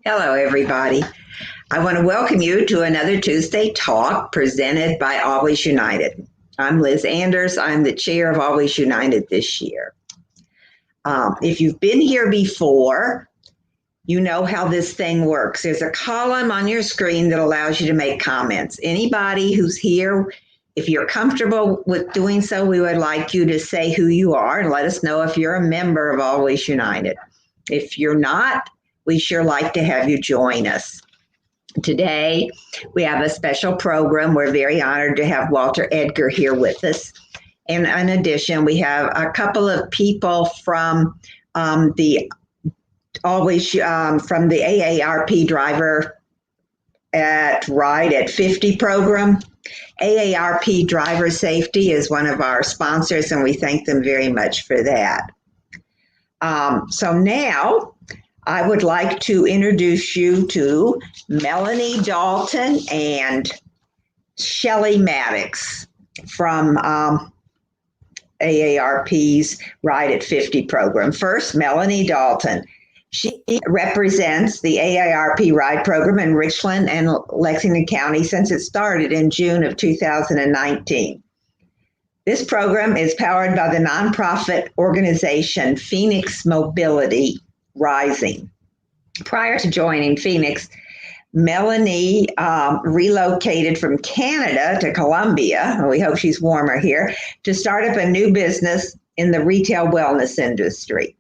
Hello, everybody. I want to welcome you to another Tuesday Talk presented by Always United. I'm Liz Anders. I'm the chair of Always United this year. If you've been here before, you know how this thing works. There's a column on your screen that allows you to make comments. Anybody who's here, if you're comfortable with doing so, we would like you to say who you are and let us know if you're a member of Always United. If you're not, we sure like to have you join us. Today, we have a special program. We're very honored to have Walter Edgar here with us. And in addition, we have a couple of people from the AARP Driver at Ride at 50 program. AARP Driver Safety is one of our sponsors, and we thank them very much for that. So now, I would like to introduce you to Melanie Dalton and Shelley Maddox from AARP's Ride at 50 program. First, Melanie Dalton. She represents the AARP Ride program in Richland and Lexington County since it started in June of 2019. This program is powered by the nonprofit organization Phoenix Mobility Rising. Prior to joining Phoenix, Melanie relocated from Canada to Colombia, and we hope she's warmer here, to start up a new business in the retail wellness industry.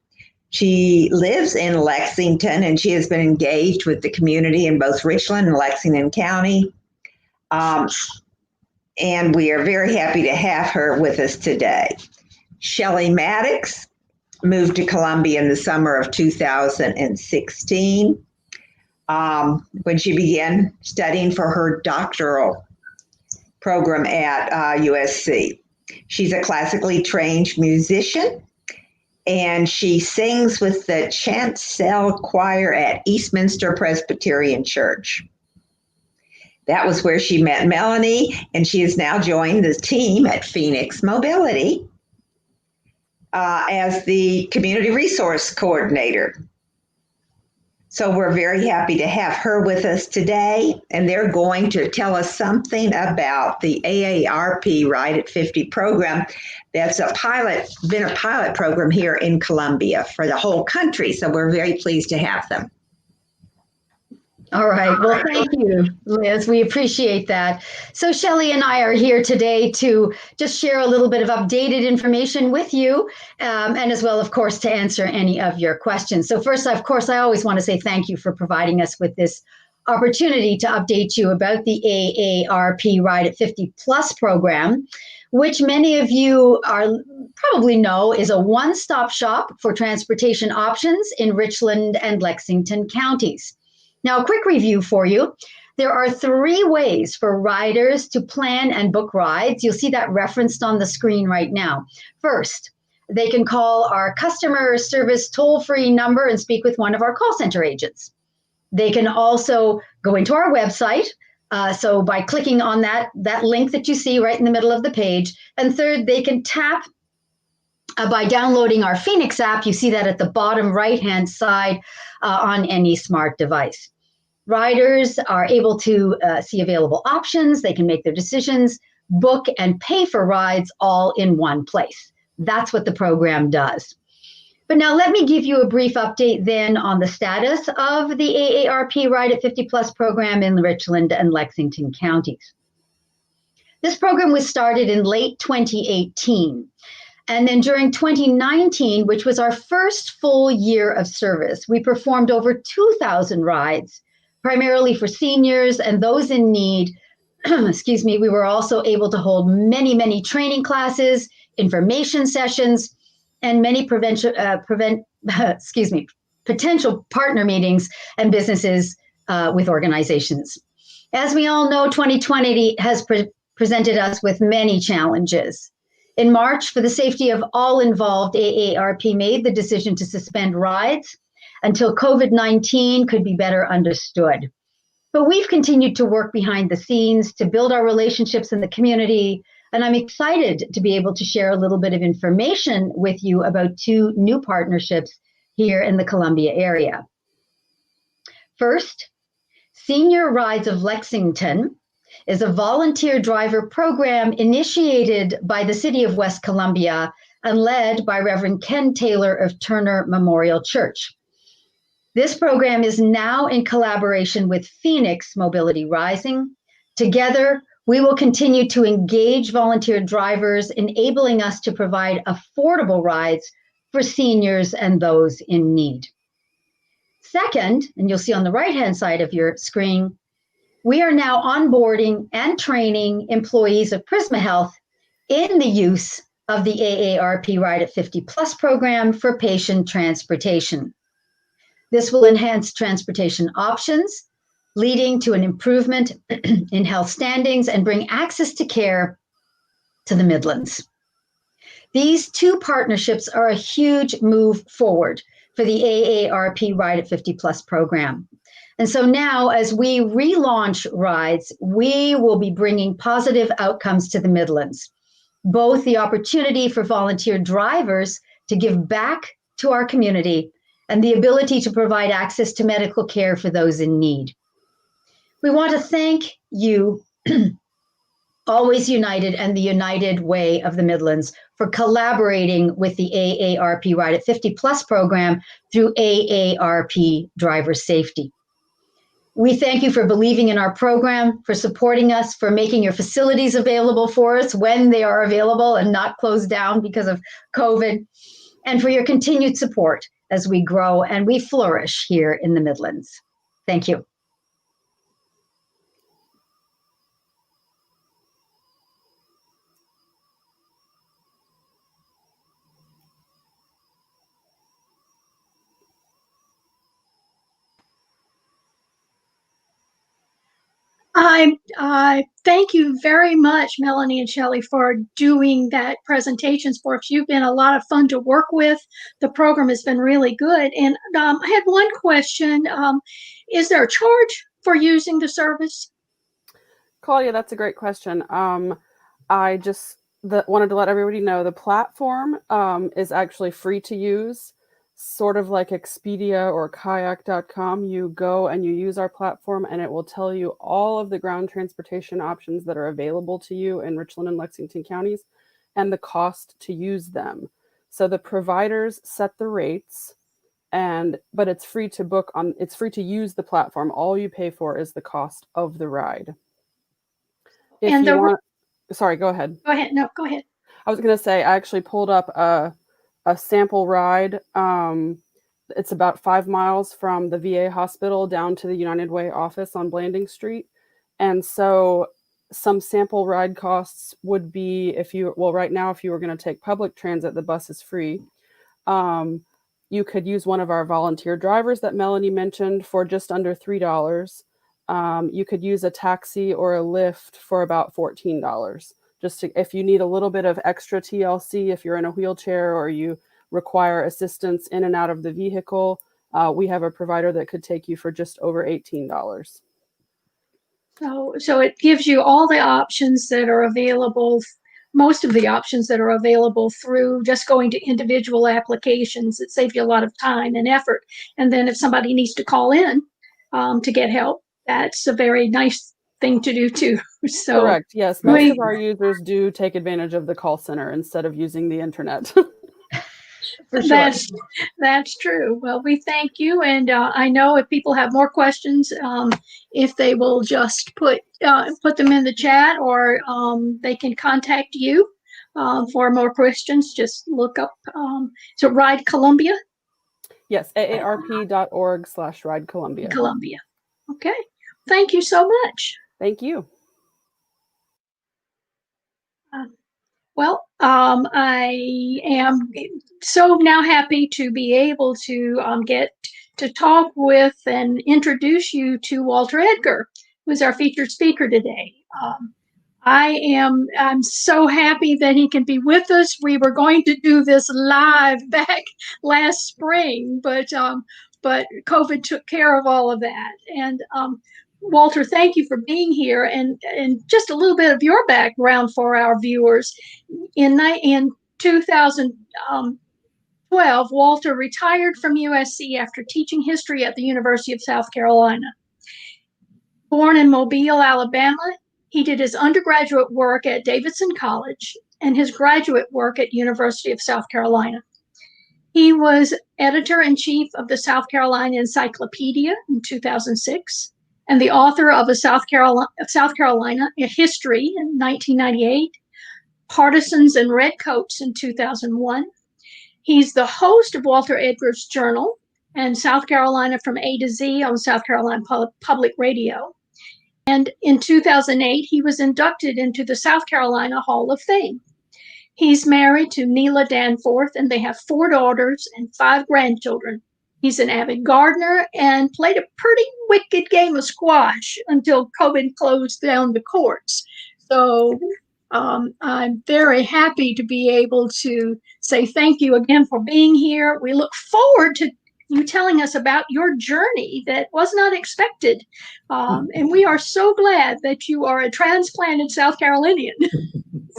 She lives in Lexington, and she has been engaged with the community in both Richland and Lexington County. And we are very happy to have her with us today. Shelley Maddox moved to Columbia in the summer of 2016 when she began studying for her doctoral program at USC. She's a classically trained musician, and she sings with the Chancel Choir at Eastminster Presbyterian Church. That was where she met Melanie, and she has now joined the team at Phoenix Mobility as the Community Resource Coordinator. So we're very happy to have her with us today, and they're going to tell us something about the AARP Ride at 50 program that's been a pilot program here in Columbia for the whole country. So we're very pleased to have them. All right. Well, thank you, Liz. We appreciate that. So Shelley and I are here today to just share a little bit of updated information with you, and as well, of course, to answer any of your questions. So first, of course, I always want to say thank you for providing us with this opportunity to update you about the AARP Ride at 50 Plus program, which many of you probably know is a one-stop shop for transportation options in Richland and Lexington counties. Now, a quick review for you. There are 3 ways for riders to plan and book rides. You'll see that referenced on the screen right now. First, they can call our customer service toll-free number and speak with one of our call center agents. They can also go into our website. So by clicking on that link that you see right in the middle of the page. And third, they can tap by downloading our Phoenix app. You see that at the bottom right-hand side on any smart device. Riders are able to see available options. They can make their decisions, book and pay for rides all in one place. That's what the program does. But now let me give you a brief update then on the status of the AARP Ride at 50 Plus program in Richland and Lexington counties. This program was started in late 2018. And then during 2019, which was our first full year of service, we performed over 2,000 rides, primarily for seniors and those in need. Excuse me. We were also able to hold many, many training classes, information sessions, and many potential partner meetings and businesses with organizations. As we all know, 2020 has presented us with many challenges. In March, for the safety of all involved, AARP made the decision to suspend rides until COVID-19 could be better understood. But we've continued to work behind the scenes to build our relationships in the community, and I'm excited to be able to share a little bit of information with you about 2 new partnerships here in the Columbia area. First, Senior Rides of Lexington is a volunteer driver program initiated by the City of West Columbia and led by Reverend Ken Taylor of Turner Memorial Church. This program is now in collaboration with Phoenix Mobility Rising. Together, we will continue to engage volunteer drivers, enabling us to provide affordable rides for seniors and those in need. Second, and you'll see on the right-hand side of your screen, we are now onboarding and training employees of Prisma Health in the use of the AARP Ride at 50 Plus program for patient transportation. This will enhance transportation options, leading to an improvement in health standings and bring access to care to the Midlands. These two partnerships are a huge move forward for the AARP Ride at 50 Plus program. And so now, as we relaunch rides, we will be bringing positive outcomes to the Midlands, both the opportunity for volunteer drivers to give back to our community and the ability to provide access to medical care for those in need. We want to thank you, Always United and the United Way of the Midlands, for collaborating with the AARP Ride at 50 Plus program through AARP Driver Safety. We thank you for believing in our program, for supporting us, for making your facilities available for us when they are available and not closed down because of COVID, and for your continued support as we grow and we flourish here in the Midlands. Thank you. I thank you very much, Melanie and Shelley, for doing that presentations for us. You've been a lot of fun to work with. The program has been really good. And I had one question. Is there a charge for using the service? Claudia, that's a great question. I just wanted to let everybody know the platform is actually free to use, sort of like Expedia or kayak.com. You go and you use our platform and it will tell you all of the ground transportation options that are available to you in Richland and Lexington counties and the cost to use them. So the providers set the rates, but it's free to book on, it's free to use the platform. All you pay for is the cost of the ride. Sorry, go ahead. Go ahead. No, go ahead. I was going to say, I actually pulled up a sample ride. It's about 5 miles from the VA hospital down to the United Way office on Blanding Street. And so some sample ride costs would be right now, if you were going to take public transit, the bus is free. You could use one of our volunteer drivers that Melanie mentioned for just under $3. You could use a taxi or a Lyft for about $14. If you need a little bit of extra TLC, if you're in a wheelchair or you require assistance in and out of the vehicle, we have a provider that could take you for just over $18. So it gives you all the options that are available, most of the options that are available through just going to individual applications. It saves you a lot of time and effort. And then if somebody needs to call in to get help, that's a very nice thing to do too. So correct. Yes. Most of our users do take advantage of the call center instead of using the internet. For sure. That's true. Well, we thank you. And I know if people have more questions, if they will just put them in the chat, or they can contact you for more questions. Just look up, so Ride Columbia? Yes, aarp.org/Ride Columbia. Columbia. Okay. Thank you so much. Thank you. Well, I am so now happy to be able to get to talk with and introduce you to Walter Edgar, who's our featured speaker today. I'm so happy that he can be with us. We were going to do this live back last spring, but COVID took care of all of that. And Walter, thank you for being here, and just a little bit of your background for our viewers. In 2000, Walter retired from USC after teaching history at the University of South Carolina. Born in Mobile, Alabama, he did his undergraduate work at Davidson College and his graduate work at University of South Carolina. He was editor-in-chief of the South Carolina Encyclopedia in 2006 and the author of a South Carolina history in 1998, Partisans and Redcoats in 2001. He's the host of Walter Edgar's Journal and South Carolina from A to Z on South Carolina Public Radio. And in 2008, he was inducted into the South Carolina Hall of Fame. He's married to Neela Danforth, and they have 4 daughters and 5 grandchildren. He's an avid gardener and played a pretty wicked game of squash until COVID closed down the courts. So I'm very happy to be able to say thank you again for being here. We look forward to you telling us about your journey that was not expected. And we are so glad that you are a transplanted South Carolinian.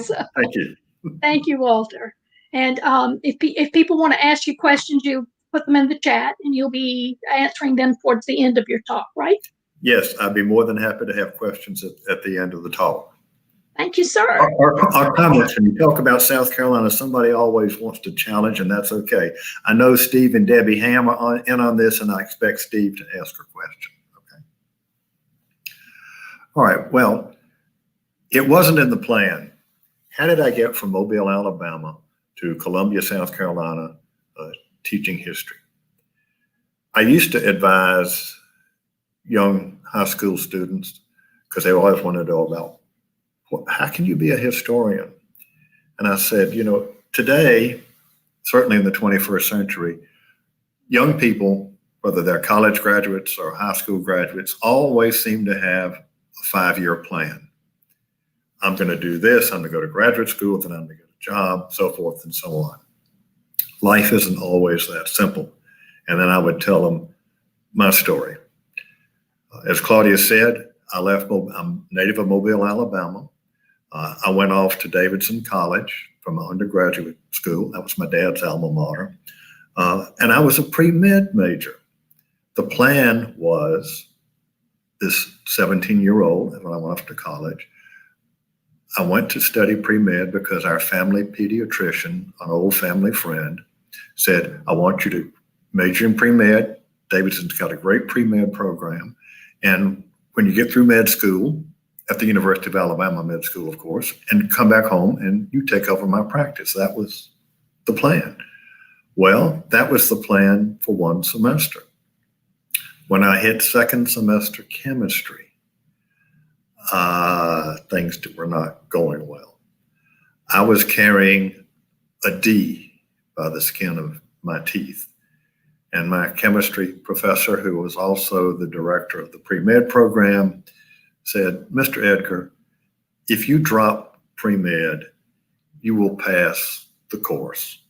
So, Thank you. Thank you, Walter. And if people want to ask you questions, you put them in the chat and you'll be answering them towards the end of your talk, right? Yes, I'd be more than happy to have questions at the end of the talk. Thank you, sir. Our comments, when you talk about South Carolina, somebody always wants to challenge, and that's okay. I know Steve and Debbie Ham are in on this, and I expect Steve to ask a question. Okay. All right. Well, it wasn't in the plan. How did I get from Mobile, Alabama to Columbia, South Carolina, teaching history? I used to advise young high school students because they always want to know about how can you be a historian? And I said, today, certainly in the 21st century, young people, whether they're college graduates or high school graduates, always seem to have a 5-year plan. I'm going to do this, I'm going to go to graduate school, then I'm going to get a job, so forth and so on. Life isn't always that simple. And then I would tell them my story. As Claudia said, I'm native of Mobile, Alabama. I went off to Davidson College from an undergraduate school. That was my dad's alma mater. And I was a pre-med major. The plan was this 17-year-old, when I went off to college, I went to study pre-med because our family pediatrician, an old family friend, said, I want you to major in pre-med. Davidson's got a great pre-med program. And when you get through med school, at the University of Alabama Med School, of course, and come back home and you take over my practice. That was the plan. Well, that was the plan for 1 semester. When I hit 2nd semester chemistry, things were not going well. I was carrying a D by the skin of my teeth. And my chemistry professor, who was also the director of the pre-med program, said, Mr. Edgar, if you drop pre-med, you will pass the course.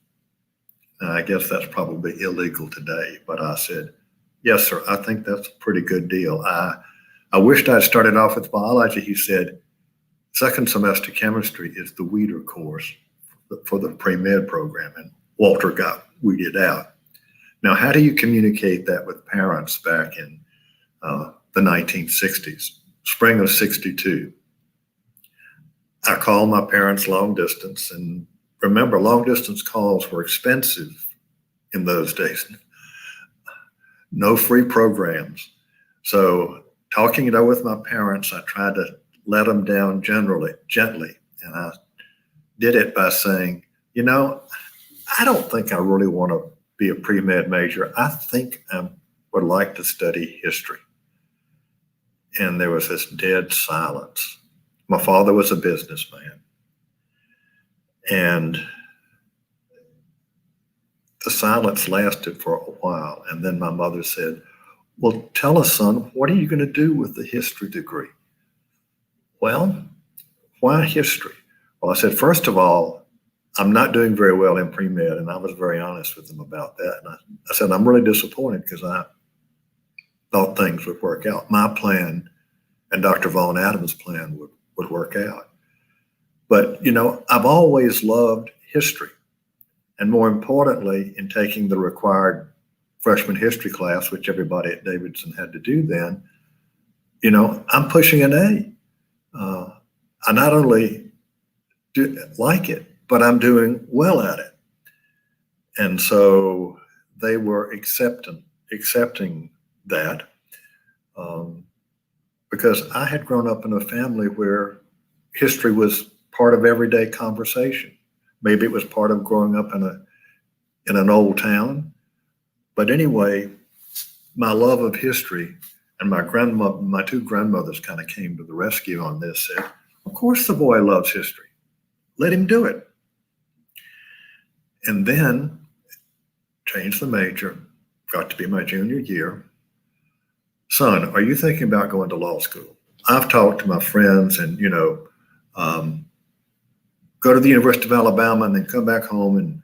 Now, I guess that's probably illegal today, but I said, yes, sir, I think that's a pretty good deal. I wished I'd started off with biology. He said, 2nd semester chemistry is the weeder course for the pre-med program, and Walter got weeded out. Now, how do you communicate that with parents back in the 1960s? Spring of 62. I called my parents long distance, and remember, long distance calls were expensive in those days. No free programs. So talking it over with my parents, I tried to let them down gently. And I did it by saying, I don't think I really want to be a pre-med major. I think I would like to study history. And there was this dead silence. My father was a businessman. And the silence lasted for a while. And then my mother said, well, tell us, son, what are you going to do with the history degree? Well, why history? Well, I said, first of all, I'm not doing very well in pre-med. And I was very honest with them about that. And I said, I'm really disappointed because I thought things would work out. My plan and Dr. Vaughn Adams' plan would work out. But, I've always loved history. and more importantly, in taking the required freshman history class, which everybody at Davidson had to do then, I'm pushing an A. I not only like it, but I'm doing well at it. And so they were accepting that because I had grown up in a family where history was part of everyday conversation. Maybe it was part of growing up in an old town. But anyway, my love of history and my two grandmothers kind of came to the rescue on this, said, of course the boy loves history. Let him do it. And then changed the major, got to be my junior year. Son, are you thinking about going to law school? I've talked to my friends and, go to the University of Alabama and then come back home and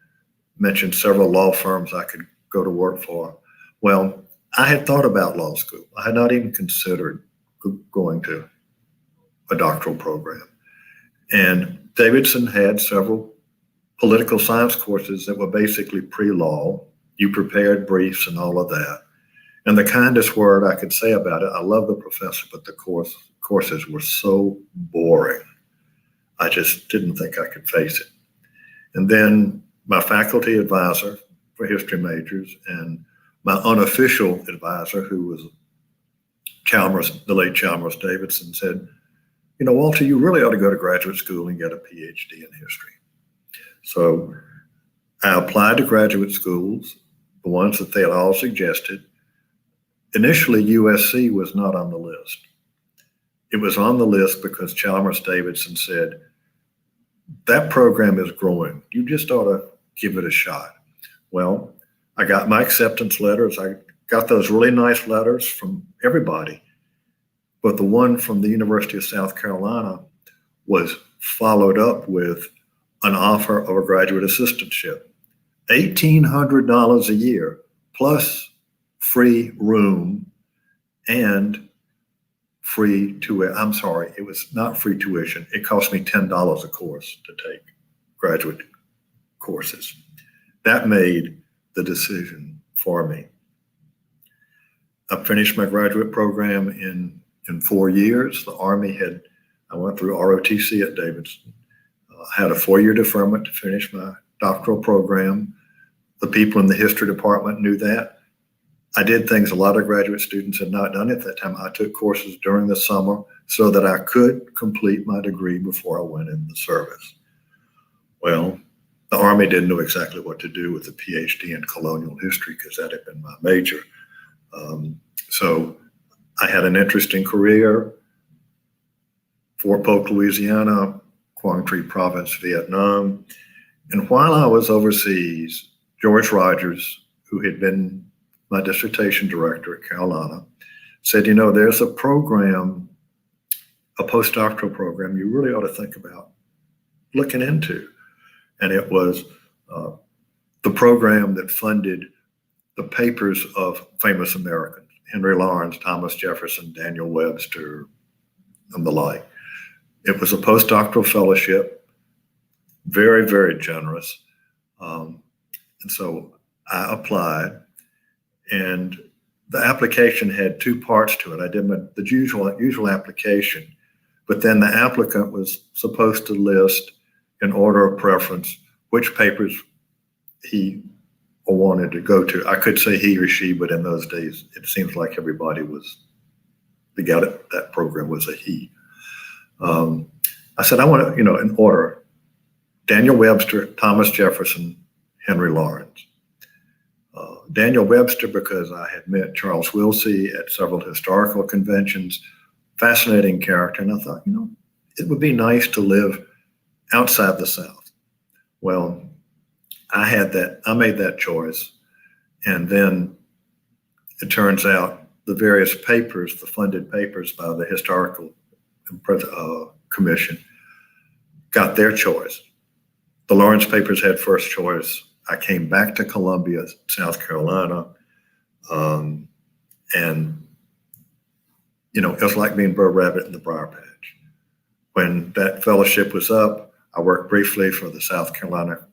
mention several law firms I could go to work for. Well, I had thought about law school. I had not even considered going to a doctoral program. And Davidson had several political science courses that were basically pre-law. You prepared briefs and all of that. And the kindest word I could say about it, I love the professor, but the courses were so boring. I just didn't think I could face it. And then my faculty advisor for history majors and my unofficial advisor, who was the late Chalmers Davidson, said, Walter, you really ought to go to graduate school and get a PhD in history. So I applied to graduate schools, the ones that they had all suggested. Initially, USC was not on the list. It was on the list because Chalmers Davidson said, that program is growing. You just ought to give it a shot. Well, I got my acceptance letters. I got those really nice letters from everybody. But the one from the University of South Carolina was followed up with an offer of a graduate assistantship, $1,800 a year, plus free room and free tuition. I'm sorry, it was not free tuition. It cost me $10 a course to take graduate courses. That made the decision for me. I finished my graduate program in 4 years. The Army I went through ROTC at Davidson. I had a 4-year deferment to finish my doctoral program. The people in the history department knew that. I did things a lot of graduate students had not done at that time. I took courses during the summer so that I could complete my degree before I went in the service. Well, the Army didn't know exactly what to do with a PhD in colonial history because that had been my major. So I had an interesting career. Fort Polk, Louisiana, Quang Tri Province, Vietnam. And while I was overseas, George Rogers, who had been my dissertation director at Carolina, said, there's a program, a postdoctoral program you really ought to think about looking into. And it was the program that funded the papers of famous Americans, Henry Lawrence, Thomas Jefferson, Daniel Webster, and the like. It was a postdoctoral fellowship, very, very generous. And so I applied, and the application had two parts to it. I did the usual application, but then the applicant was supposed to list in order of preference which papers he wanted to go to. I could say he or she, but in those days, it seems like everybody that program was a he. I said, I want to, in order, Daniel Webster, Thomas Jefferson, Henry Lawrence. Daniel Webster, because I had met Charles Wilsey at several historical conventions, fascinating character. And I thought, it would be nice to live outside the South. Well, I made that choice. And then it turns out the various papers, the funded papers by the Historical Commission, got their choice. The Lawrence papers had first choice. I came back to Columbia, South Carolina, and it was like being Burr Rabbit in the briar patch. When that fellowship was up, I worked briefly for the South Carolina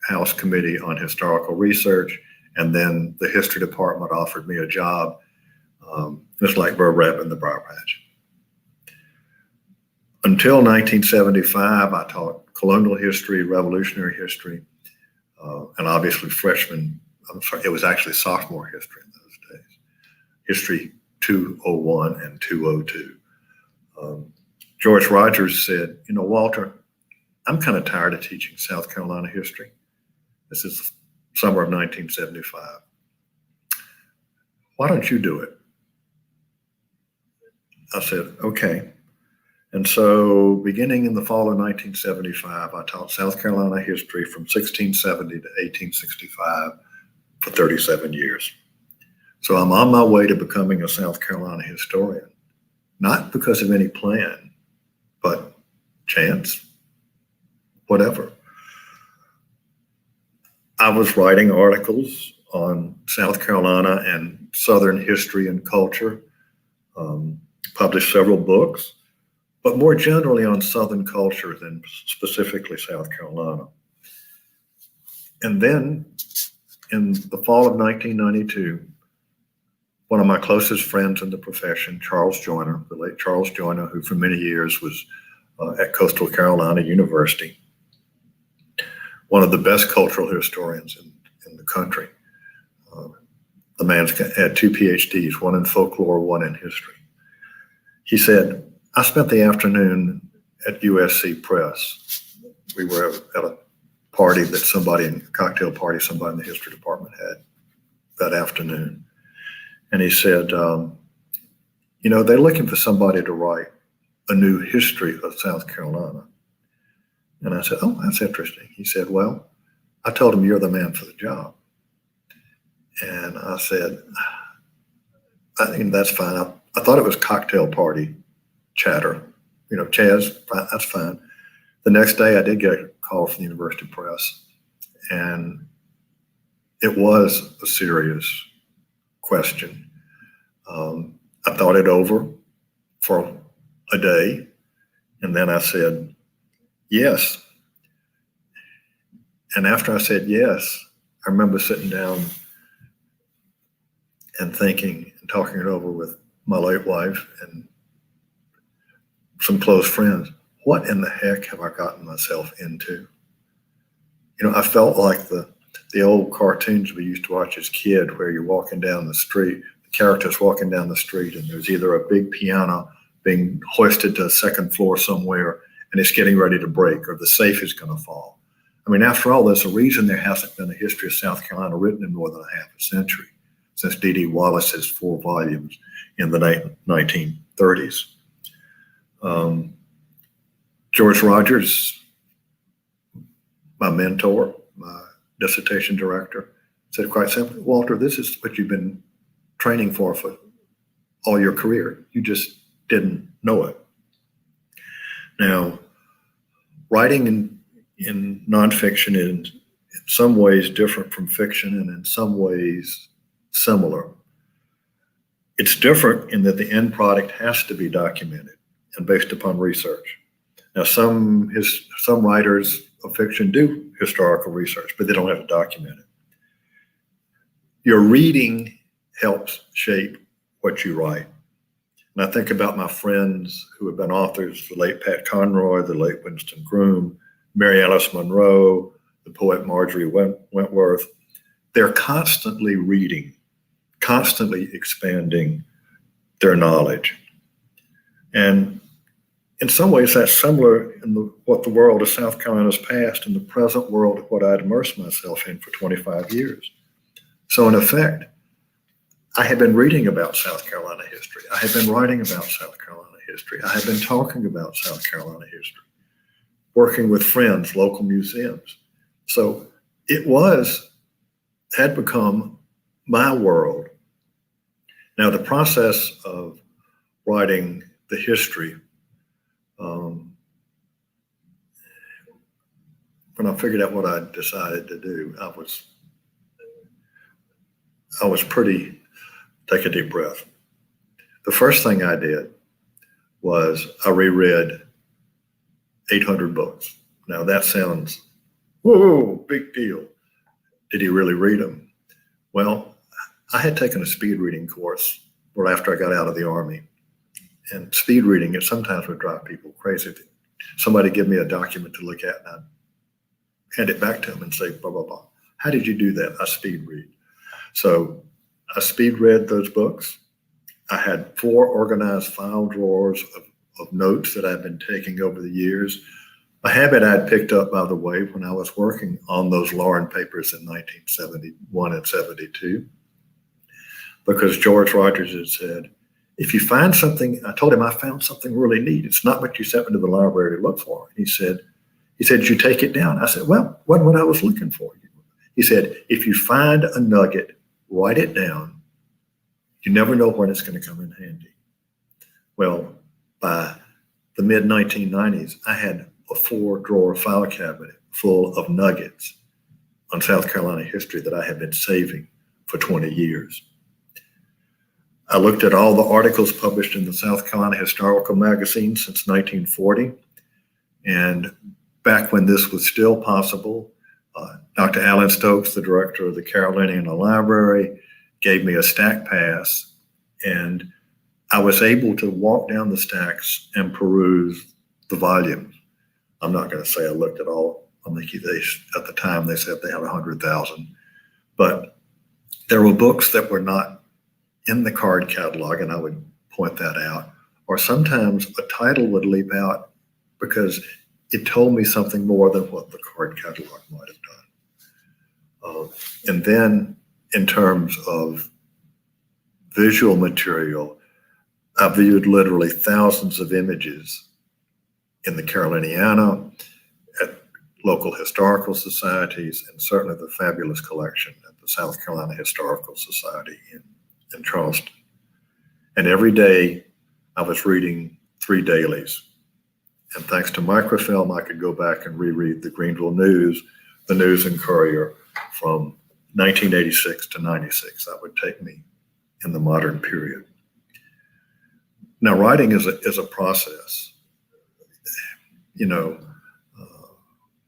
House Committee on Historical Research, and then the history department offered me a job. It's like Burr Rabbit in the Briar Patch. Until 1975, I taught colonial history, revolutionary history, and obviously it was actually sophomore history in those days. History 201 and 202. George Rogers said, Walter, I'm kind of tired of teaching South Carolina history. This is summer of 1975. Why don't you do it? I said, okay. And so beginning in the fall of 1975, I taught South Carolina history from 1670 to 1865 for 37 years. So I'm on my way to becoming a South Carolina historian, not because of any plan, but chance, whatever. I was writing articles on South Carolina and Southern history and culture, published several books, but more generally on Southern culture than specifically South Carolina. And then in the fall of 1992, one of my closest friends in the profession, Charles Joyner, the late Charles Joyner, who for many years was at Coastal Carolina University, one of the best cultural historians in the country. The man's had 2 PhDs, one in folklore, one in history. He said, I spent the afternoon at USC Press. We were at a party that a cocktail party somebody in the history department had that afternoon. And he said, they're looking for somebody to write a new history of South Carolina. And I said, oh, that's interesting. He said, well, I told him you're the man for the job. And I said, I think that's fine. I thought it was cocktail party chatter, Chaz, that's fine. The next day I did get a call from the University Press, and it was a serious question. I thought it over for a day, and then I said, yes. And after I said yes, I remember sitting down and thinking and talking it over with my late wife and some close friends. What in the heck have I gotten myself into? I felt like the old cartoons we used to watch as kids, where you're walking down the street, the character's walking down the street, and there's either a big piano being hoisted to a second floor somewhere, and it's getting ready to break, or the safe is going to fall. I mean, after all, there's a reason there hasn't been a history of South Carolina written in more than a half a century, since D.D. Wallace's 4 volumes in the 1930s. George Rogers, my mentor, my dissertation director, said quite simply, Walter, this is what you've been training for all your career. You just didn't know it. Now, writing in nonfiction is in some ways different from fiction, and in some ways similar. It's different in that the end product has to be documented and based upon research. Now, some writers of fiction do historical research, but they don't have to document it. Your reading helps shape what you write. And I think about my friends who have been authors, the late Pat Conroy, the late Winston Groom, Mary Alice Monroe, the poet Marjorie Wentworth. They're constantly reading, constantly expanding their knowledge. And in some ways, that's similar in what the world of South Carolina's past and the present world of what I'd immersed myself in for 25 years. So in effect, I have been reading about South Carolina history. I have been writing about South Carolina history. I have been talking about South Carolina history, working with friends, local museums. So it had become my world. Now, the process of writing the history, when I figured out what I decided to do, I was pretty, take a deep breath. The first thing I did was I reread 800 books. Now that sounds Whoa, big deal. Did he really read them? Well, I had taken a speed reading course right after I got out of the Army. And speed reading, it sometimes would drive people crazy. Somebody give me a document to look at, and I'd hand it back to them and say, blah, blah, blah. How did you do that? I speed read. So I speed read those books. I had 4 organized file drawers of notes that I've been taking over the years. A habit I'd picked up, by the way, when I was working on those Lauren papers in 1971 and 72, because George Rogers had said, if you find something, I told him I found something really neat. It's not what you sent me to the library to look for. And he said, you take it down. I said, well, wasn't what I was looking for. He said, if you find a nugget, write it down. You never know when it's going to come in handy. Well, by the mid 1990s, I had a 4-drawer file cabinet full of nuggets on South Carolina history that I had been saving for 20 years. I looked at all the articles published in the South Carolina Historical Magazine since 1940. And back when this was still possible, Dr. Alan Stokes, the director of the Carolinian Library, gave me a stack pass, and I was able to walk down the stacks and peruse the volumes. I'm not going to say I looked at all. I think at the time they said they had 100,000, but there were books that were not in the card catalog, and I would point that out. Or sometimes a title would leap out because it told me something more than what the card catalog might have done. And then in terms of visual material, I viewed literally thousands of images in the Caroliniana, at local historical societies, and certainly the fabulous collection at the South Carolina Historical Society in Charleston. And every day I was reading 3 dailies. And thanks to microfilm, I could go back and reread the Greenville News, the News and Courier from 1986 to 96. That would take me in the modern period. Now, writing is a process. You know,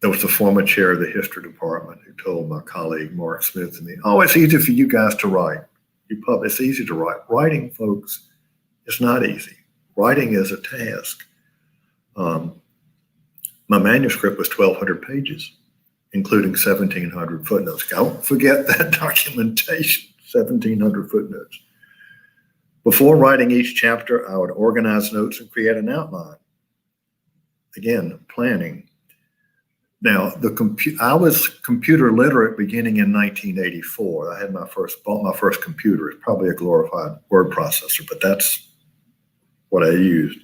there was the former chair of the history department who told my colleague, Mark Smith, and me, oh, it's easy for you guys to write. It's easy to write. Writing, folks, is not easy. Writing is a task. My manuscript was 1,200 pages, including 1,700 footnotes. Don't forget that documentation, 1,700 footnotes. Before writing each chapter, I would organize notes and create an outline. Again, planning. Now, I was computer literate beginning in 1984. I had bought my first computer. It's probably a glorified word processor, but that's what I used.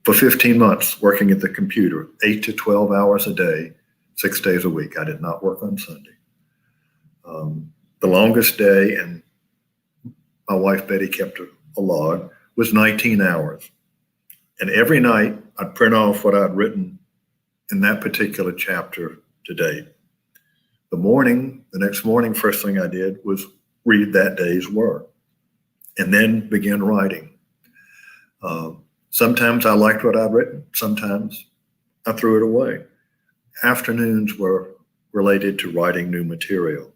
For 15 months, working at the computer, 8 to 12 hours a day, 6 days a week. I did not work on Sunday. The longest day, and my wife Betty kept a log, was 19 hours. And every night I'd print off what I'd written in that particular chapter to date. The next morning, first thing I did was read that day's work and then begin writing. Sometimes I liked what I'd written. Sometimes I threw it away. Afternoons were related to writing new material.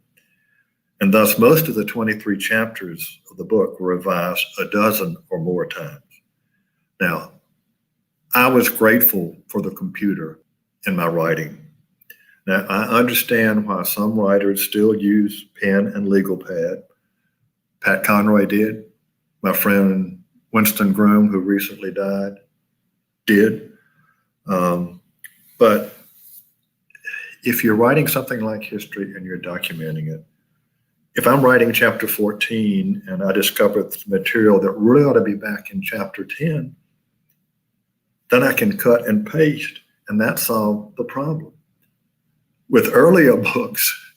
And thus most of the 23 chapters of the book were revised a dozen or more times. Now, I was grateful for the computer in my writing. Now, I understand why some writers still use pen and legal pad. Pat Conroy did. My friend Winston Groom, who recently died, did. But if you're writing something like history and you're documenting it, if I'm writing chapter 14 and I discover material that really ought to be back in chapter 10, then I can cut and paste, and that solved the problem. With earlier books,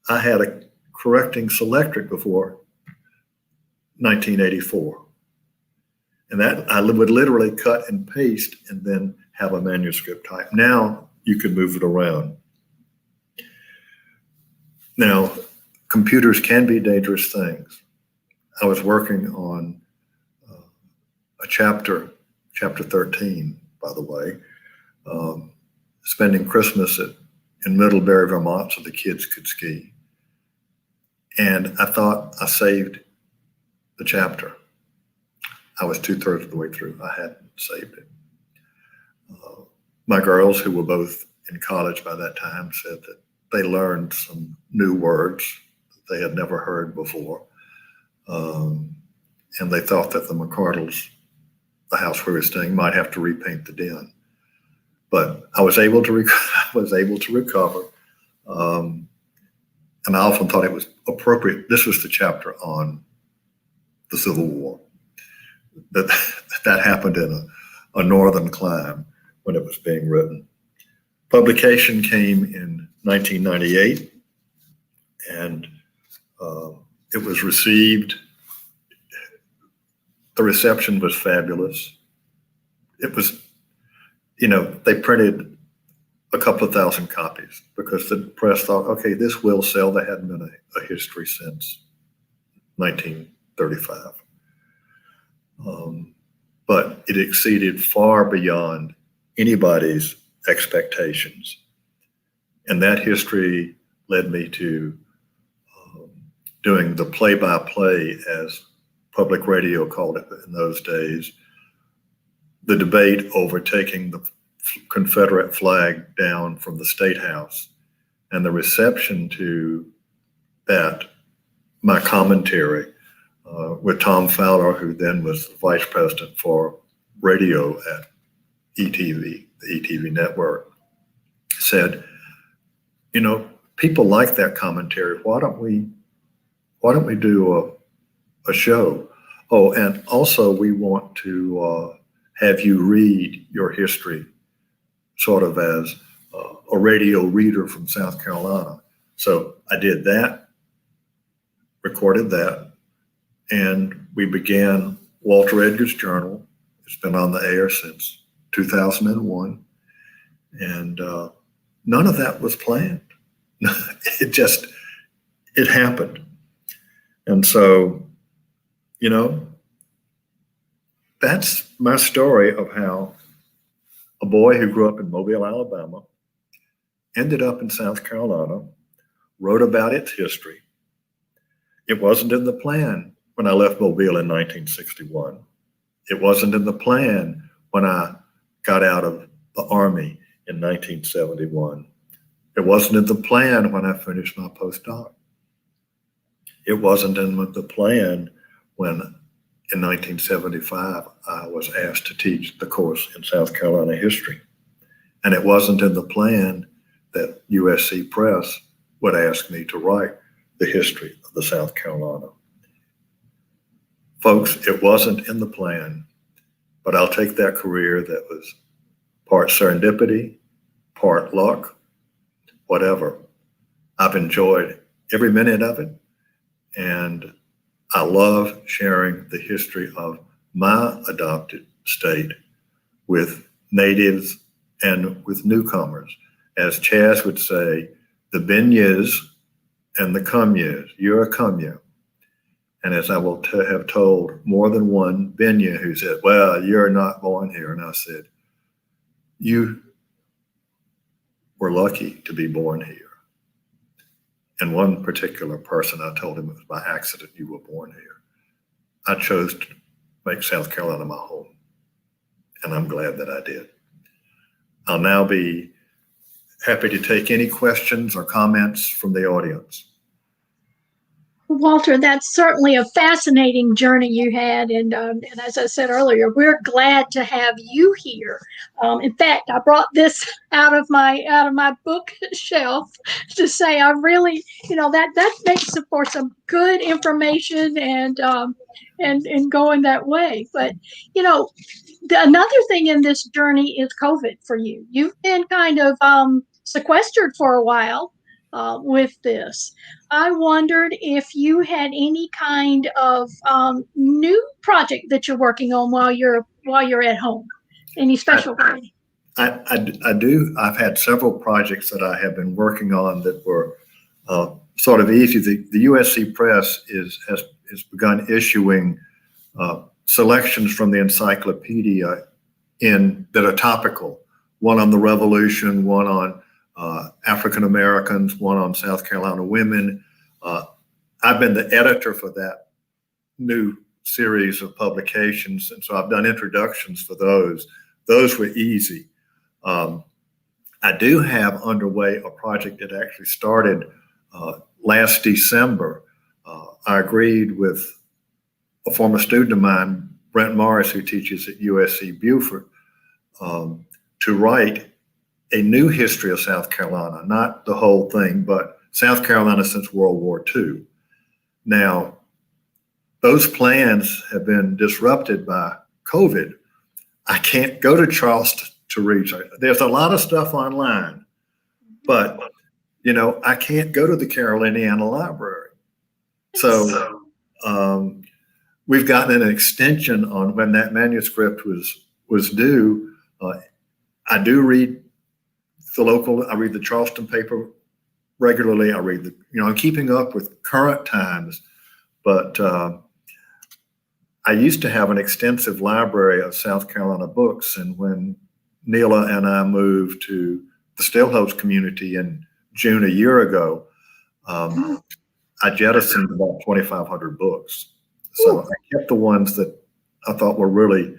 I had a correcting selectric before 1984. And that I would literally cut and paste and then have a manuscript type. Now you can move it around. Now, computers can be dangerous things. I was working on a chapter 13, by the way, spending Christmas at in Middlebury, Vermont, so the kids could ski. And I thought I saved the chapter. I was 2/3 of the way through. I hadn't saved it. My girls, who were both in college by that time, said that they learned some new words that they had never heard before. And they thought that the McCardles, the house we were staying, might have to repaint the den. But I was able to recover. And I often thought it was appropriate. This was the chapter on the Civil War. That happened in a northern clime when it was being written. Publication came in 1998, and it was received. The reception was fabulous. It was, they printed a couple of thousand copies because the press thought, okay, this will sell. There hadn't been a history since 1935. But it exceeded far beyond anybody's expectations. And that history led me to doing the play-by-play, as public radio called it in those days, the debate over taking the Confederate flag down from the State House, and the reception to that, my commentary with Tom Fowler, who then was the vice president for radio at ETV, the ETV network, said, people like that commentary. Why don't we do a show? Oh, and also we want to have you read your history sort of as a radio reader from South Carolina. So I did that, recorded that, and we began Walter Edgar's Journal. It's been on the air since 2001. And none of that was planned. It happened. And so, that's my story of how a boy who grew up in Mobile, Alabama, ended up in South Carolina, wrote about its history. It wasn't in the plan when I left Mobile in 1961. It wasn't in the plan when I got out of the Army in 1971. It wasn't in the plan when I finished my postdoc. It wasn't in the plan when, in 1975, I was asked to teach the course in South Carolina history. And it wasn't in the plan that USC Press would ask me to write the history of the South Carolina. Folks, it wasn't in the plan, but I'll take that career that was part serendipity, part luck, whatever. I've enjoyed every minute of it, and I love sharing the history of my adopted state with natives and with newcomers. As Chaz would say, the Benyas and the Cumyas. You're a Cumya. And as I will have told more than one Benya who said, well, you're not born here. And I said, you were lucky to be born here. And one particular person, I told him it was by accident you were born here. I chose to make South Carolina my home, and I'm glad that I did. I'll now be happy to take any questions or comments from the audience. Walter, that's certainly a fascinating journey you had, and as I said earlier, we're glad to have you here. In fact, I brought this out of my bookshelf to say I really, that makes for some good information and going that way. But another thing in this journey is COVID for you. You've been kind of sequestered for a while. With this, I wondered if you had any kind of new project that you're working on while you're at home. Any special? I do. I've had several projects that I have been working on that were sort of easy. The USC Press has begun issuing selections from the encyclopedia that are topical. One on the Revolution, one on African Americans, one on South Carolina women. I've been the editor for that new series of publications, and so I've done introductions for those. Those were easy. I do have underway a project that actually started last December. I agreed with a former student of mine, Brent Morris, who teaches at USC Beaufort, to write a new history of South Carolina, not the whole thing, but South Carolina since World War II. Now, those plans have been disrupted by COVID. I can't go to Charleston to research. There's a lot of stuff online, but I can't go to the Caroliniana Library. So we've gotten an extension on when that manuscript was due. I do read I read the Charleston paper regularly. I read I'm keeping up with current times, but I used to have an extensive library of South Carolina books, and when Neela and I moved to the Stillhouse community in June a year ago, I jettisoned about 2,500 books. So I kept the ones that I thought were really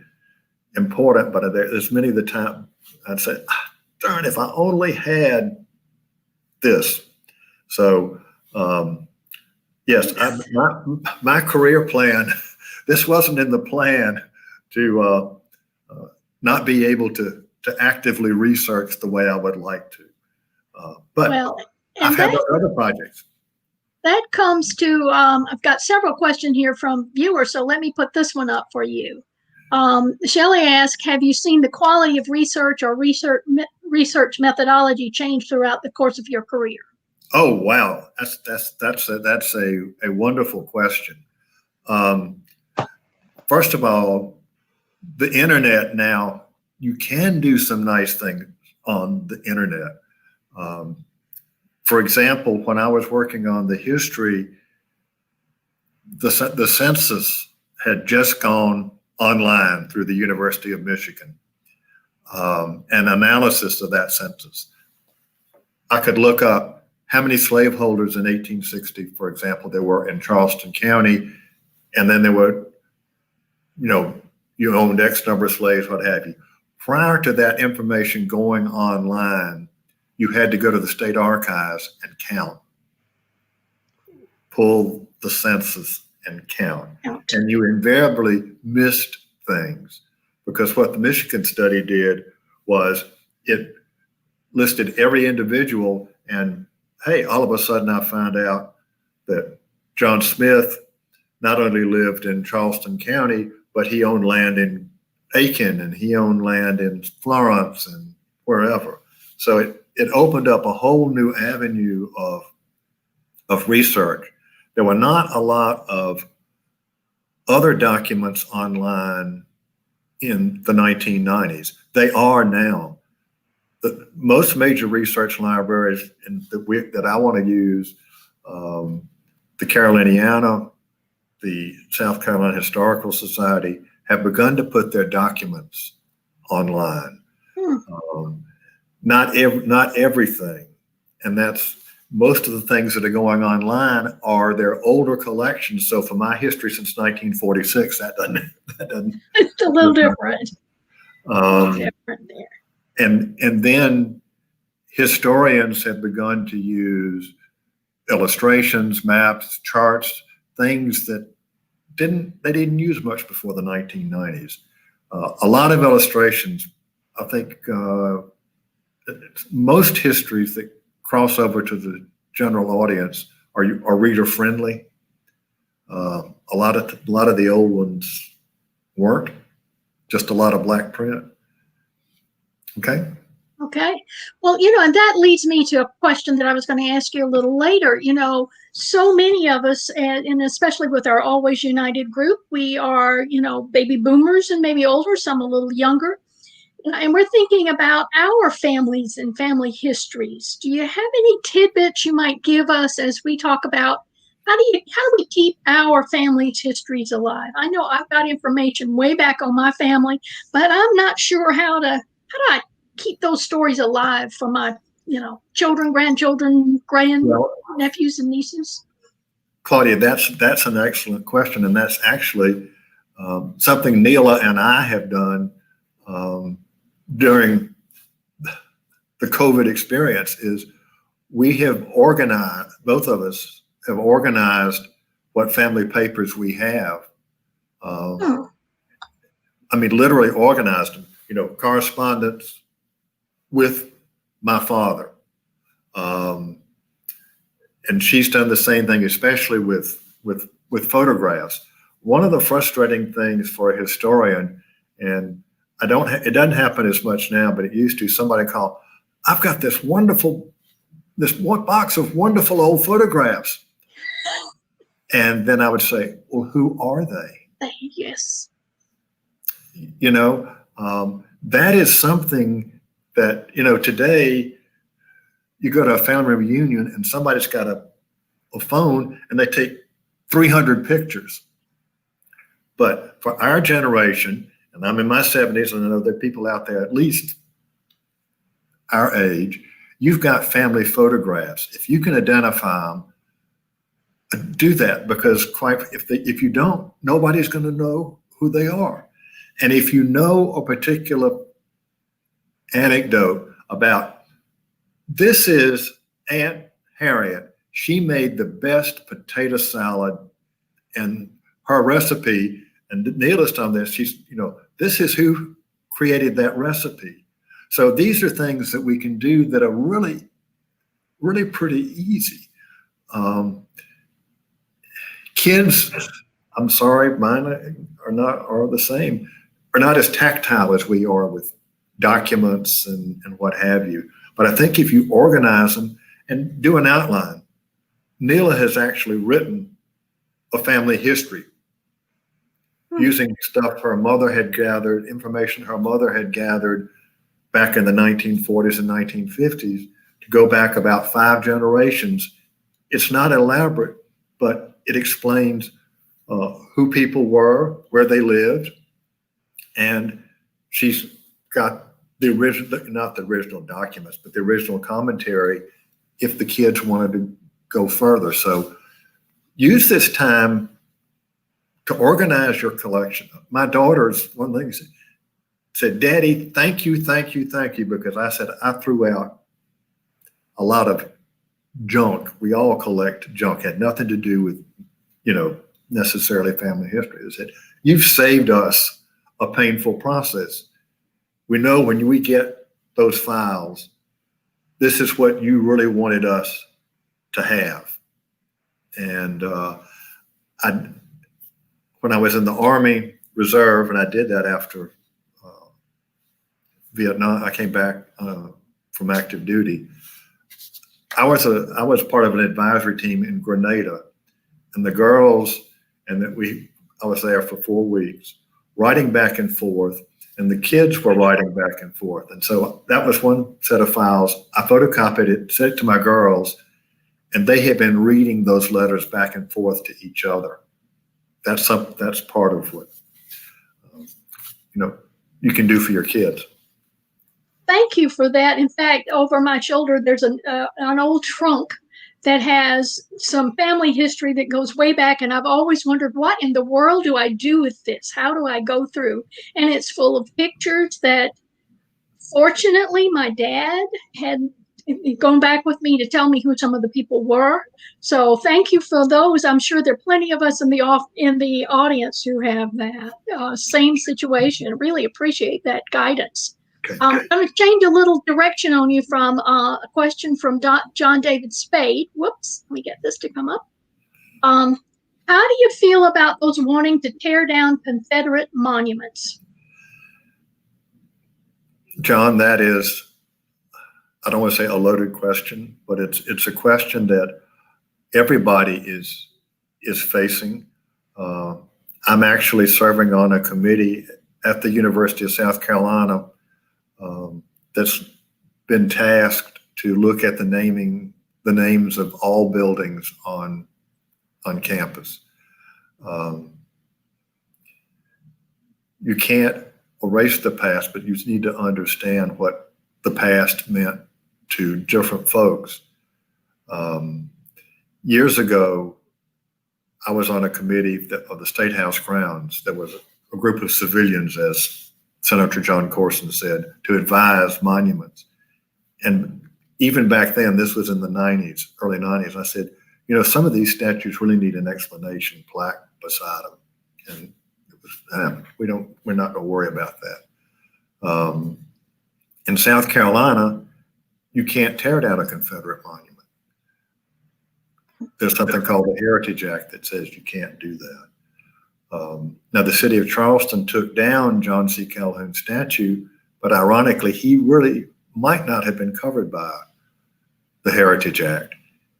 important, but there's many of the time I'd say, darn, if I only had this. So yes, my career plan, this wasn't in the plan to not be able to actively research the way I would like to. But I've had other projects. That comes to, I've got several questions here from viewers, so let me put this one up for you. Shelley asked, have you seen the quality of research or research methodology change throughout the course of your career? Oh, wow. That's a wonderful question. First of all, the internet now, you can do some nice things on the internet. For example, when I was working on the history, the census had just gone online through the University of Michigan, and analysis of that census. I could look up how many slaveholders in 1860, for example, there were in Charleston County, and then there were, you owned X number of slaves, what have you. Prior to that information going online, you had to go to the state archives and count, pull the census and count. And you invariably missed things, because what the Michigan study did was it listed every individual, and hey, all of a sudden I found out that John Smith not only lived in Charleston County, but he owned land in Aiken, and he owned land in Florence and wherever. So it opened up a whole new avenue of research. There were not a lot of other documents online in the 1990s. They are now. Most major research libraries that I want to use, the Caroliniana, the South Carolina Historical Society, have begun to put their documents online. Not everything, and that's most of the things that are going online are their older collections. So for my history since 1946, that doesn't. It's a little different. Different there. And then historians have begun to use illustrations, maps, charts, things that they didn't use much before the 1990s. A lot of illustrations. I think most histories that cross over to the general audience are reader friendly. A lot of the old ones weren't. Just a lot of black print. Okay. Well, and that leads me to a question that I was going to ask you a little later. So many of us, and especially with our Always United group, we are, baby boomers and maybe older, some a little younger. And we're thinking about our families and family histories. Do you have any tidbits you might give us as we talk about how do we keep our family's histories alive? I know I've got information way back on my family, but I'm not sure how do I keep those stories alive for my children, grandchildren, Well, nephews and nieces? Claudia, that's an excellent question, and that's actually something Neela and I have done during the COVID experience. Is we have organized, both of us have organized what family papers we have. Oh, I mean, literally organized them. Correspondence with my father. And she's done the same thing, especially with photographs. One of the frustrating things for a historian, and it doesn't happen as much now, but it used to. Somebody call, I've got this one box of wonderful old photographs, and then I would say, well, who are they? yes. That is something that today. You go to a family reunion and somebody's got a phone and they take 300 pictures. But for our generation, and I'm in my 70s, and I know there are people out there at least our age, you've got family photographs. If you can identify them, do that, because if you don't, nobody's going to know who they are. And if you know a particular anecdote about, this is Aunt Harriet. She made the best potato salad, and her recipe, and Neela's done this, this is who created that recipe. So these are things that we can do that are really, really pretty easy. Kids, I'm sorry, mine are the same, are not as tactile as we are with documents and what have you. But I think if you organize them and do an outline, Neela has actually written a family history using stuff her mother had gathered, information her mother had gathered back in the 1940s and 1950s to go back about 5 generations. It's not elaborate, but it explains who people were, where they lived, and she's got the original, not the original documents, but the original commentary if the kids wanted to go further. So use this time to organize your collection. My daughter's one thing said, Daddy, thank you, because I said I threw out a lot of junk. We all collect junk. Had nothing to do with, necessarily family history. Is that you've saved us a painful process. We know when we get those files, this is what you really wanted us to have. And when I was in the Army Reserve, and I did that after Vietnam, I came back from active duty. I was part of an advisory team in Grenada, and the girls, I was there for 4 weeks, writing back and forth. And the kids were writing back and forth. And so that was one set of files. I photocopied it, sent it to my girls, and they have been reading those letters back and forth to each other. That's part of what you can do for your kids. Thank you for that. In fact, over my shoulder, there's an old trunk that has some family history that goes way back. And I've always wondered, what in the world do I do with this? How do I go through? And it's full of pictures that, fortunately, my dad had gone back with me to tell me who some of the people were. So thank you for those. I'm sure there are plenty of us in the audience who have that same situation. Really appreciate that guidance. Okay. I'm going to change a little direction on you from a question from John David Spade. Whoops, let me get this to come up. How do you feel about those wanting to tear down Confederate monuments? John, that is, I don't want to say a loaded question, but it's a question that everybody is facing. I'm actually serving on a committee at the University of South Carolina that's been tasked to look at the names of all buildings on campus. You can't erase the past, but you need to understand what the past meant to different folks. Years ago, I was on a committee of the State House grounds. There was a group of civilians, as Senator John Corson said, to advise monuments. And even back then, this was in the 90s, early 90s, I said, you know, some of these statues really need an explanation plaque beside them. And it was, we're not going to worry about that. In South Carolina, you can't tear down a Confederate monument. There's something called the Heritage Act that says you can't do that. Now, the city of Charleston took down John C. Calhoun's statue, but ironically, he really might not have been covered by the Heritage Act.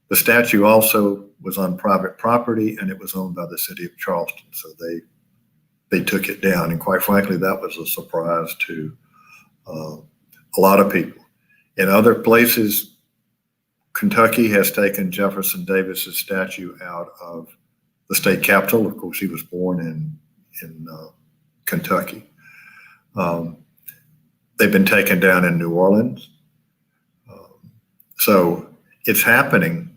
The statue also was on private property, and it was owned by the city of Charleston, so they took it down. And quite frankly, that was a surprise to a lot of people. In other places, Kentucky has taken Jefferson Davis's statue out of the state capitol. Of course, he was born in Kentucky. They've been taken down in New Orleans. So it's happening.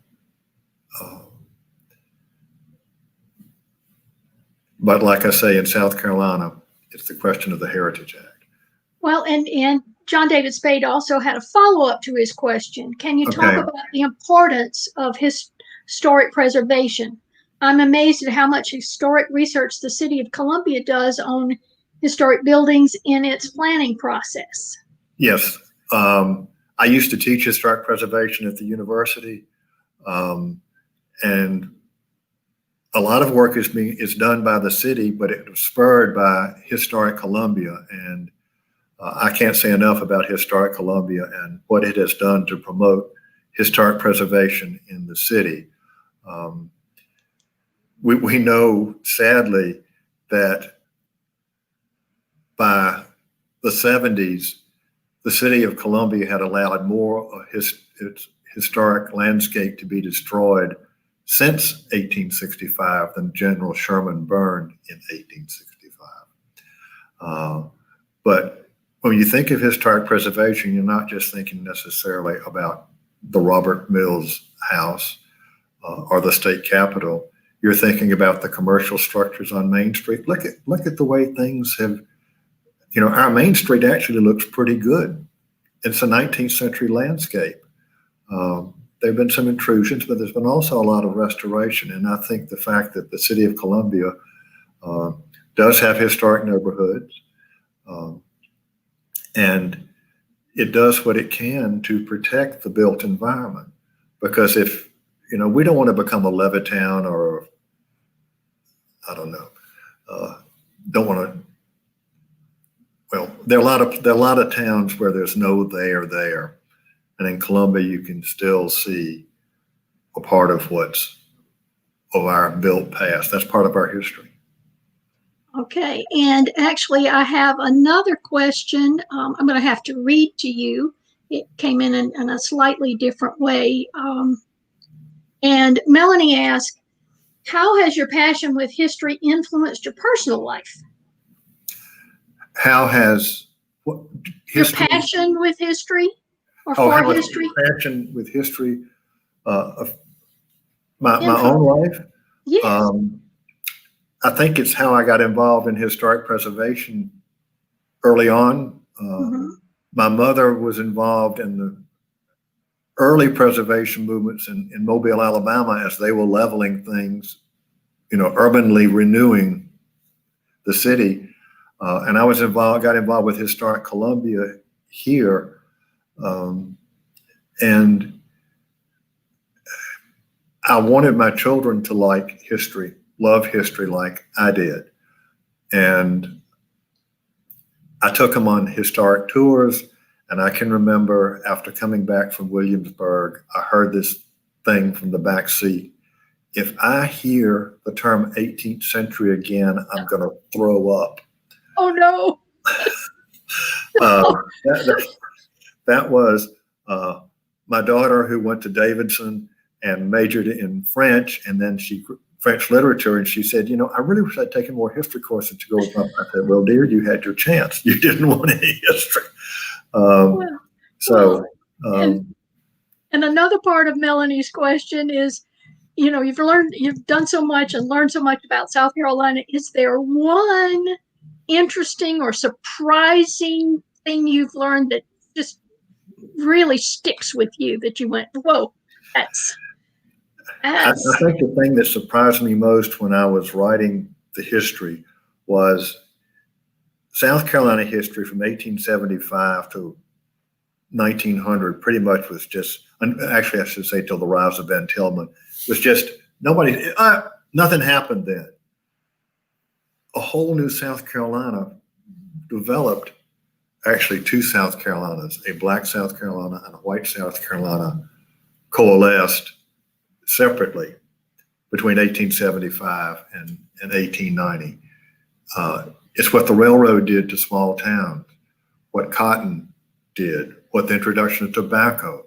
But like I say, in South Carolina, it's the question of the Heritage Act. Well, and John David Spade also had a follow-up to his question. Can you talk about the importance of historic preservation? I'm amazed at how much historic research the city of Columbia does on historic buildings in its planning process. Yes. I used to teach historic preservation at the university, and a lot of work is done by the city, but it was spurred by Historic Columbia. And I can't say enough about Historic Columbia and what it has done to promote historic preservation in the city. We know, sadly, that by the 70s, the city of Columbia had allowed more of its historic landscape to be destroyed since 1865 than General Sherman burned in 1865. But when you think of historic preservation, you're not just thinking necessarily about the Robert Mills House or the state capitol. You're thinking about the commercial structures on Main Street. Look at the way things have, you know, our Main Street actually looks pretty good. It's a 19th century landscape. There have been some intrusions, but there's been also a lot of restoration. And I think the fact that the city of Columbia does have historic neighborhoods, and it does what it can to protect the built environment. Because if, you know, we don't want to become a Levittown or, I don't know, don't want to, well, there are a lot of towns where there's no there. And in Columbia, you can still see a part of our built past. That's part of our history. Okay, and actually I have another question I'm going to have to read to you. It came in a slightly different way. And Melanie asked, how has your passion with history influenced your personal life? How has history, your passion with history or for history? Passion with history of my own life? Yes. I think it's how I got involved in historic preservation early on. My mother was involved in the early preservation movements in Mobile, Alabama, as they were leveling things, you know, urbanly renewing the city. And I was got involved with Historic Columbia here. And I wanted my children to like history, love history like I did. And I took them on historic tours. And I can remember after coming back from Williamsburg, I heard this thing from the back seat. If I hear the term 18th century again, I'm going to throw up. Oh, no. That was my daughter, who went to Davidson and majored in French, and then French literature, and she said, you know, I really wish I'd taken more history courses to go with my. I said, well, dear, you had your chance. You didn't want any history. And another part of Melanie's question is, you've done so much and learned so much about South Carolina. Is there one interesting or surprising thing you've learned that just really sticks with you that you went, whoa, that's. I think the thing that surprised me most when I was writing the history was South Carolina history from 1875 to 1900 pretty much was just, actually I should say till the rise of Van Tillman, was just nothing happened then. A whole new South Carolina developed, actually two South Carolinas, a black South Carolina and a white South Carolina coalesced separately between 1875 and 1890. It's what the railroad did to small towns, what cotton did, what the introduction of tobacco,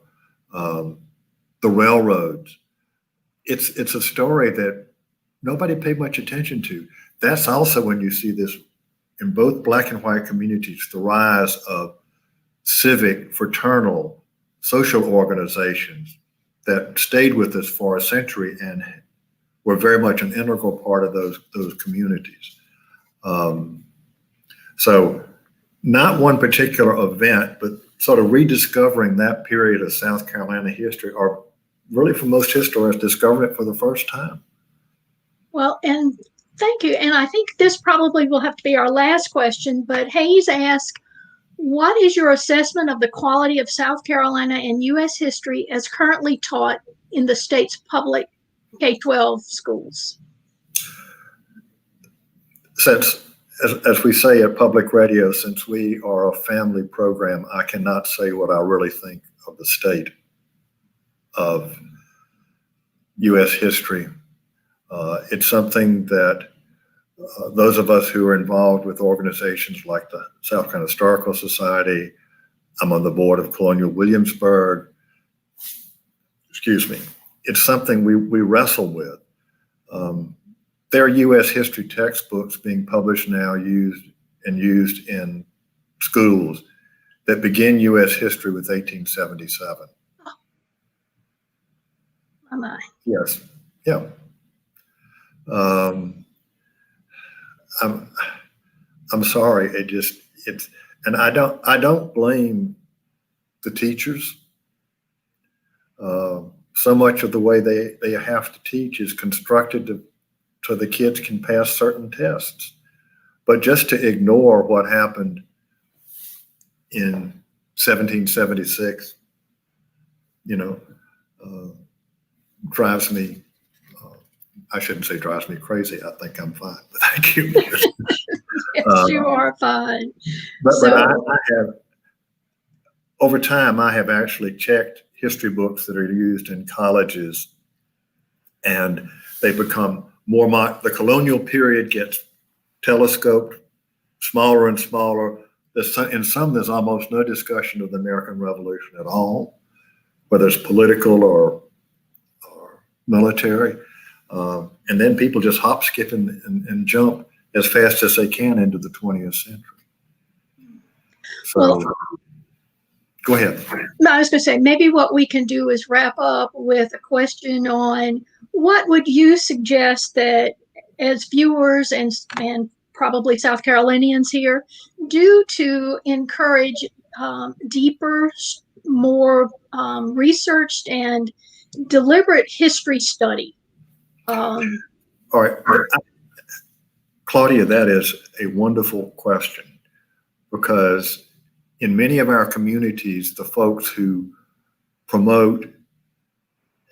the railroads. It's a story that nobody paid much attention to. That's also when you see this in both black and white communities, the rise of civic, fraternal, social organizations that stayed with us for a century and were very much an integral part of those communities. So not one particular event, but sort of rediscovering that period of South Carolina history, or really for most historians, discovering it for the first time. Well, and thank you. And I think this probably will have to be our last question, but Hayes asked, what is your assessment of the quality of South Carolina and U.S. history as currently taught in the state's public K-12 schools? Since, as we say at public radio, since we are a family program, I cannot say what I really think of the state of U.S. history. It's something that those of us who are involved with organizations like the South Carolina Historical Society, I'm on the board of Colonial Williamsburg, excuse me, it's something we wrestle with. There are U.S. history textbooks being published now, used in schools that begin U.S. history with 1877. Oh my. Yes, yeah. I'm sorry. And I don't blame the teachers. So much of the way they have to teach is constructed so the kids can pass certain tests. But just to ignore what happened in 1776, drives me. I shouldn't say drives me crazy. I think I'm fine. But thank you. Yes, you are fine. But I have, over time, I have actually checked history books that are used in colleges, and they become more, the colonial period gets telescoped, smaller and smaller. In some, there's almost no discussion of the American Revolution at all, whether it's political or military. And then people just hop, skip, and jump as fast as they can into the 20th century. So, well, go ahead. No, I was going to say, maybe what we can do is wrap up with a question on what would you suggest that as viewers and probably South Carolinians here do to encourage deeper, more researched and deliberate history study? All right. Claudia, that is a wonderful question, because in many of our communities, the folks who promote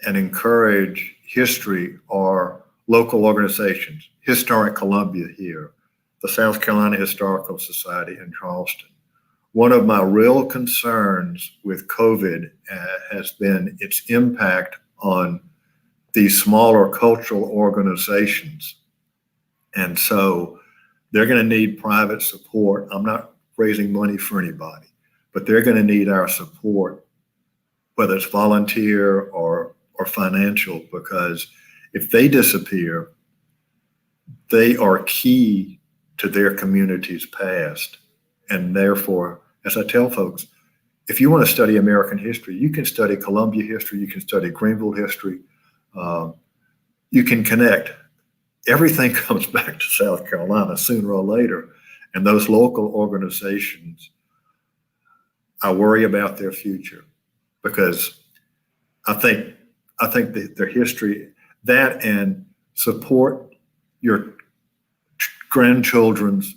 and encourage history are local organizations. Historic Columbia here, the South Carolina Historical Society in Charleston. One of my real concerns with COVID has been its impact on these smaller cultural organizations. And so they're going to need private support. I'm not raising money for anybody, but they're going to need our support, whether it's volunteer or financial, because if they disappear, they are key to their community's past. And therefore, as I tell folks, if you want to study American history, you can study Columbia history, you can study Greenville history, you can connect. Everything comes back to South Carolina sooner or later. And those local organizations, I worry about their future because I think that their history, that and support your grandchildren's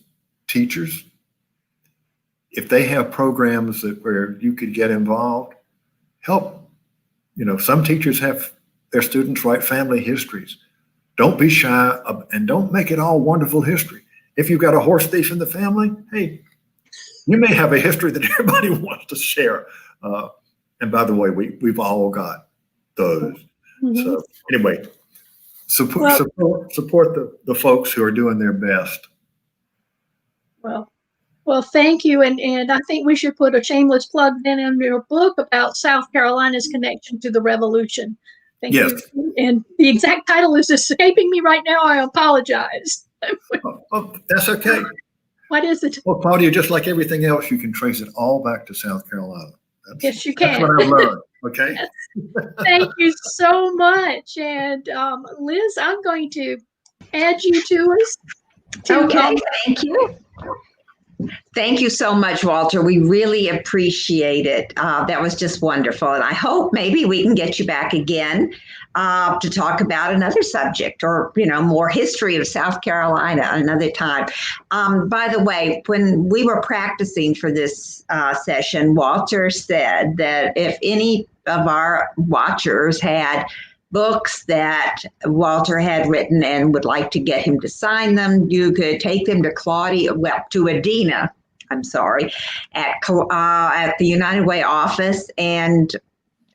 teachers. If they have programs where you could get involved, help. Some teachers have their students write family histories. Don't be shy and don't make it all wonderful history. If you've got a horse thief in the family, hey, you may have a history that everybody wants to share. And by the way, we've all got those. Mhm. So anyway, support the folks who are doing their best. Well, thank you. And I think we should put a shameless plug then in your book about South Carolina's connection to the Revolution. Thank Yes. you. And the exact title is escaping me right now. I apologize. Oh, that's okay. What is it? Well, Claudia, just like everything else, you can trace it all back to South Carolina. Yes, you That's can. what I've learned. Okay. Yes. Thank you so much. And Liz, I'm going to add you to us. Okay, thank you. Thank you so much, Walter. We really appreciate it. That was just wonderful. And I hope maybe we can get you back again to talk about another subject or, more history of South Carolina another time. By the way, when we were practicing for this session, Walter said that if any of our watchers had books that Walter had written and would like to get him to sign them, you could take them to Adina, at the United Way office. And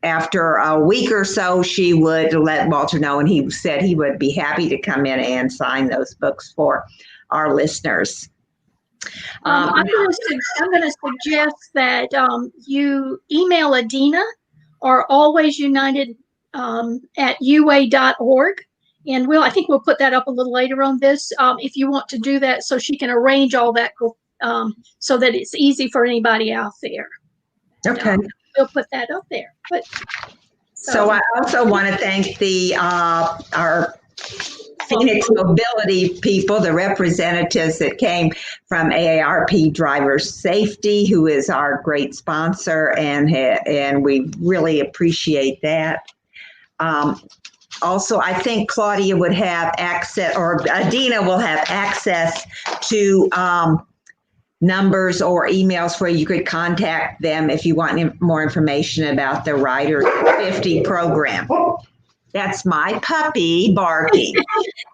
after a week or so, she would let Walter know, and he said he would be happy to come in and sign those books for our listeners. I'm going to suggest that you email Adina or Always United at ua.org. And I think we'll put that up a little later on this if you want to do that so she can arrange all that so that it's easy for anybody out there. Okay. We'll put that up there. So I also want to thank our Phoenix Mobility people, the representatives that came from AARP Driver Safety, who is our great sponsor, and we really appreciate that. Also, I think Claudia would have access, or Adina will have access to numbers or emails where you could contact them if you want more information about the Rider 50 program. That's my puppy barking.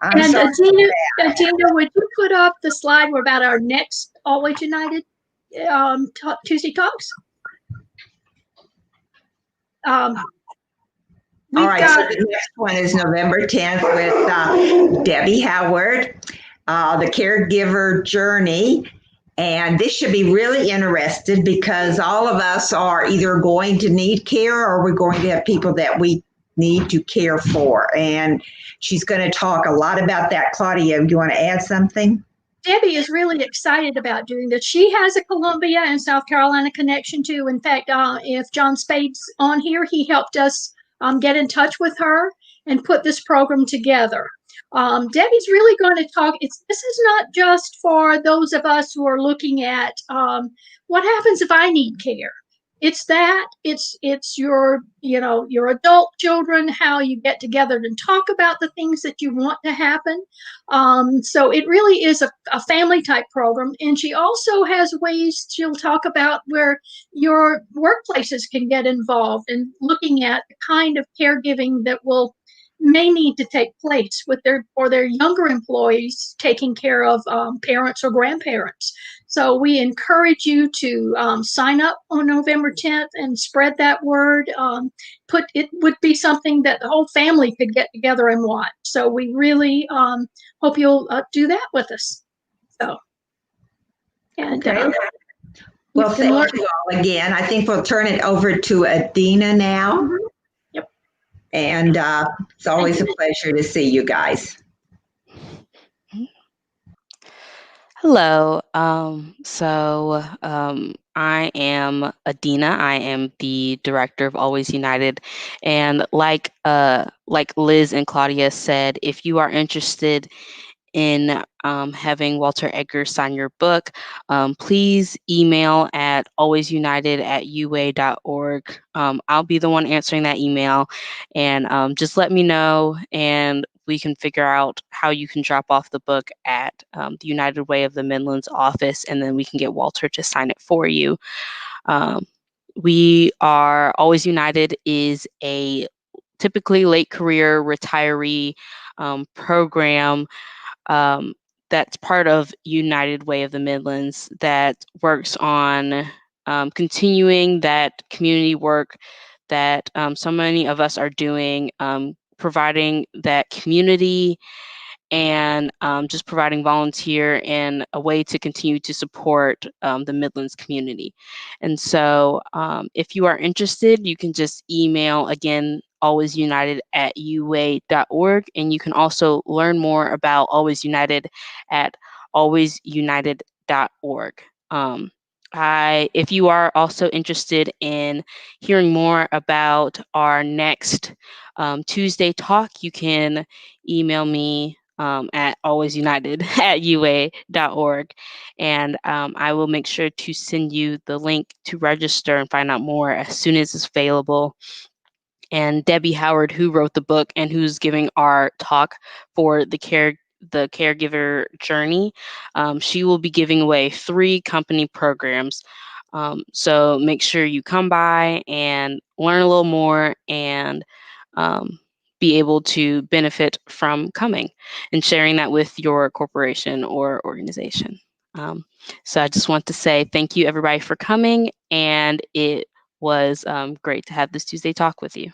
And Adina, would you put up the slide about our next Always United Tuesday Talks? All right, so the next one is November 10th with Debbie Howard, the caregiver journey. And this should be really interesting because all of us are either going to need care or we're going to have people that we need to care for. And she's going to talk a lot about that. Claudia, do you want to add something? Debbie is really excited about doing this. She has a Columbia and South Carolina connection too. In fact, if John Spade's on here, he helped us get in touch with her and put this program together. Debbie's really going to talk. This is not just for those of us who are looking at what happens if I need care. It's your adult children, how you get together and talk about the things that you want to happen. So it really is a family type program. And she also has ways she'll talk about where your workplaces can get involved in looking at the kind of caregiving that may need to take place for their younger employees taking care of parents or grandparents. So we encourage you to sign up on November 10th and spread that word. It would be something that the whole family could get together and watch. So we really hope you'll do that with us. So, and okay. Well, thank you all again. I think we'll turn it over to Adina now. Mm-hmm. Yep. And it's always a pleasure to see you guys. Hello. I am Adina. I am the director of Always United, and like Liz and Claudia said, if you are interested in having Walter Edgar sign your book, please email at alwaysunited@ua.org. I'll be the one answering that email, and just let me know, and we can figure out how you can drop off the book at the United Way of the Midlands office, and then we can get Walter to sign it for you. We are Always United is a typically late career retiree program that's part of United Way of the Midlands that works on continuing that community work that so many of us are doing, providing that community and just providing volunteer and a way to continue to support the Midlands community. And so if you are interested, you can just email again, alwaysunited@ua.org. And you can also learn more about Always United at alwaysunited.org. If you are also interested in hearing more about our next Tuesday talk, you can email me at alwaysunited@ua.org. And I will make sure to send you the link to register and find out more as soon as it's available. And Debbie Howard, who wrote the book and who's giving our talk for the caregiver journey, she will be giving away 3 company programs. So make sure you come by and learn a little more and be able to benefit from coming and sharing that with your corporation or organization. So I just want to say thank you everybody for coming, and it was great to have this Tuesday talk with you.